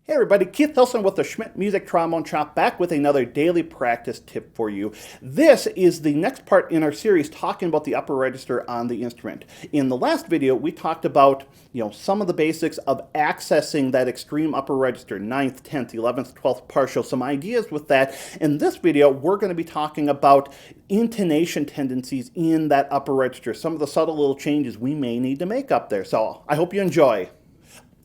Hey everybody, Keith Hilson with the Schmidt Music Trombone Shop back with another daily practice tip for you. This is the next part in our series talking about the upper register on the instrument. In the last video, we talked about some of the basics of accessing that extreme upper register, 9th, 10th, 11th, 12th partial, some ideas with that. In this video, we're going to be talking about intonation tendencies in that upper register, some of the subtle little changes we may need to make up there. So I hope you enjoy.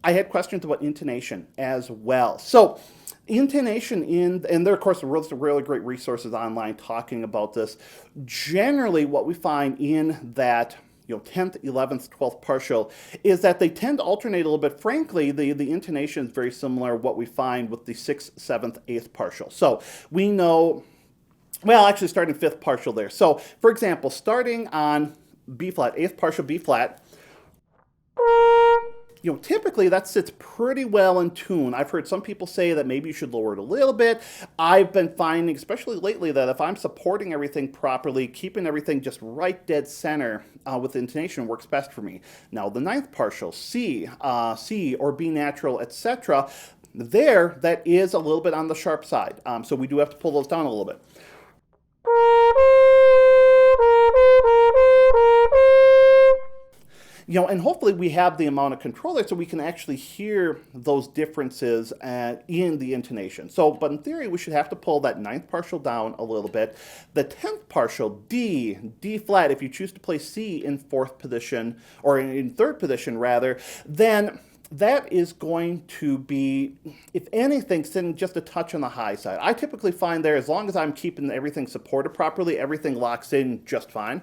I had questions about intonation as well. So intonation and there of course are really great resources online talking about this. Generally what we find in that 10th, 11th, 12th partial is that they tend to alternate a little bit. Frankly, the intonation is very similar to what we find with the 6th, 7th, 8th partial. So we know, well, actually starting 5th partial there. So for example, starting on B flat, 8th partial B flat, typically that sits pretty well in tune. I've heard some people say that maybe you should lower it a little bit. I've been finding, especially lately, that if I'm supporting everything properly, keeping everything just right dead center with intonation works best for me. Now, the 9th partial, C or B natural, etc., there, that is a little bit on the sharp side. So we do have to pull those down a little bit. And hopefully we have the amount of control there so we can actually hear those differences in the intonation. So, but in theory, we should have to pull that 9th partial down a little bit. The 10th partial, D flat, if you choose to play C in 4th position, or in 3rd position rather, then that is going to be, if anything, sitting just a touch on the high side. I typically find there, as long as I'm keeping everything supported properly, everything locks in just fine.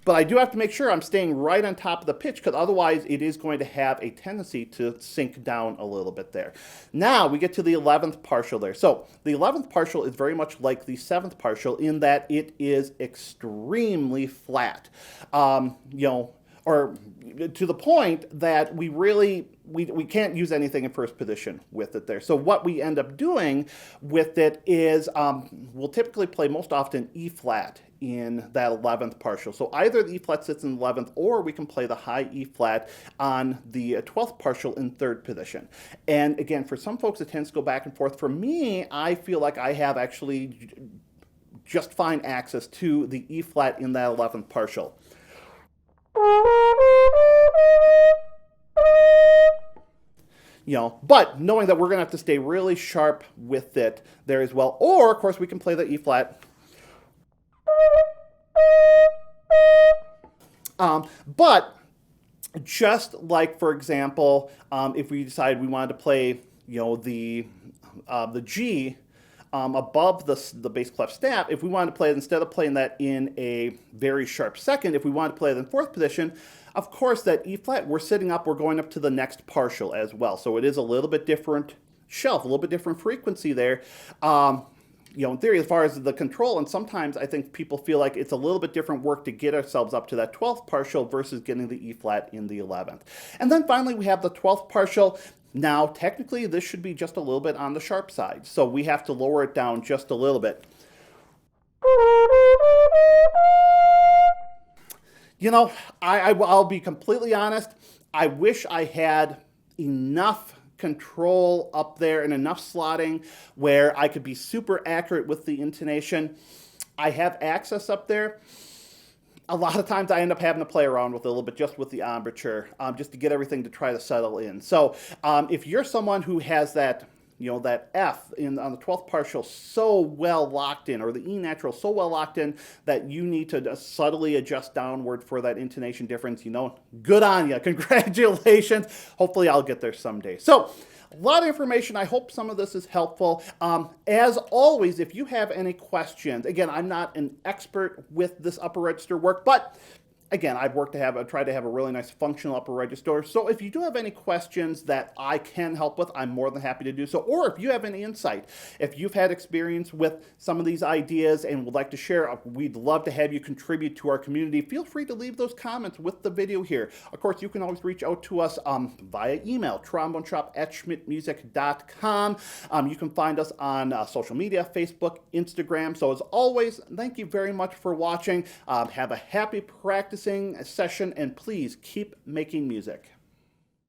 But I do have to make sure I'm staying right on top of the pitch, because otherwise it is going to have a tendency to sink down a little bit there. Now we get to the 11th partial there. So the 11th partial is very much like the 7th partial in that it is extremely flat. Or to the point that we can't use anything in first position with it there. So what we end up doing with it is we'll typically play most often E flat in that 11th partial. So either the E flat sits in the 11th, or we can play the high E flat on the 12th partial in 3rd position. And again, for some folks it tends to go back and forth. For me, I feel like I have actually just fine access to the E flat in that 11th partial. But knowing that we're going to have to stay really sharp with it there as well. Or, of course, we can play the E flat. But just like, for example, if we decide we wanted to play, the G above the bass clef staff, if we wanted to play it, instead of playing that in a very sharp second, if we wanted to play it in 4th position, of course, that E flat, we're going up to the next partial as well. So it is a little bit different shelf, a little bit different frequency there. In theory, as far as the control, and sometimes I think people feel like it's a little bit different work to get ourselves up to that 12th partial versus getting the E flat in the 11th. And then finally, we have the 12th partial. Now, technically, this should be just a little bit on the sharp side, so we have to lower it down just a little bit. I'll be completely honest, I wish I had enough control up there and enough slotting where I could be super accurate with the intonation. I have access up there. A lot of times I end up having to play around with it a little bit just with the embouchure, just to get everything to try to settle in. So if you're someone who has that, that F on the 12th partial so well locked in, or the E natural so well locked in that you need to subtly adjust downward for that intonation difference, good on you. Congratulations. Hopefully I'll get there someday. So a lot of information. I hope some of this is helpful. As always, if you have any questions, again, I'm not an expert with this upper register work, but again, I've tried to have a really nice functional upper register. So if you do have any questions that I can help with, I'm more than happy to do so. Or if you have any insight, if you've had experience with some of these ideas and would like to share, we'd love to have you contribute to our community. Feel free to leave those comments with the video here. Of course, you can always reach out to us via email, tromboneshop@schmidtmusic.com. You can find us on social media, Facebook, Instagram. So as always, thank you very much for watching. Have a happy practice practicing session, and please keep making music.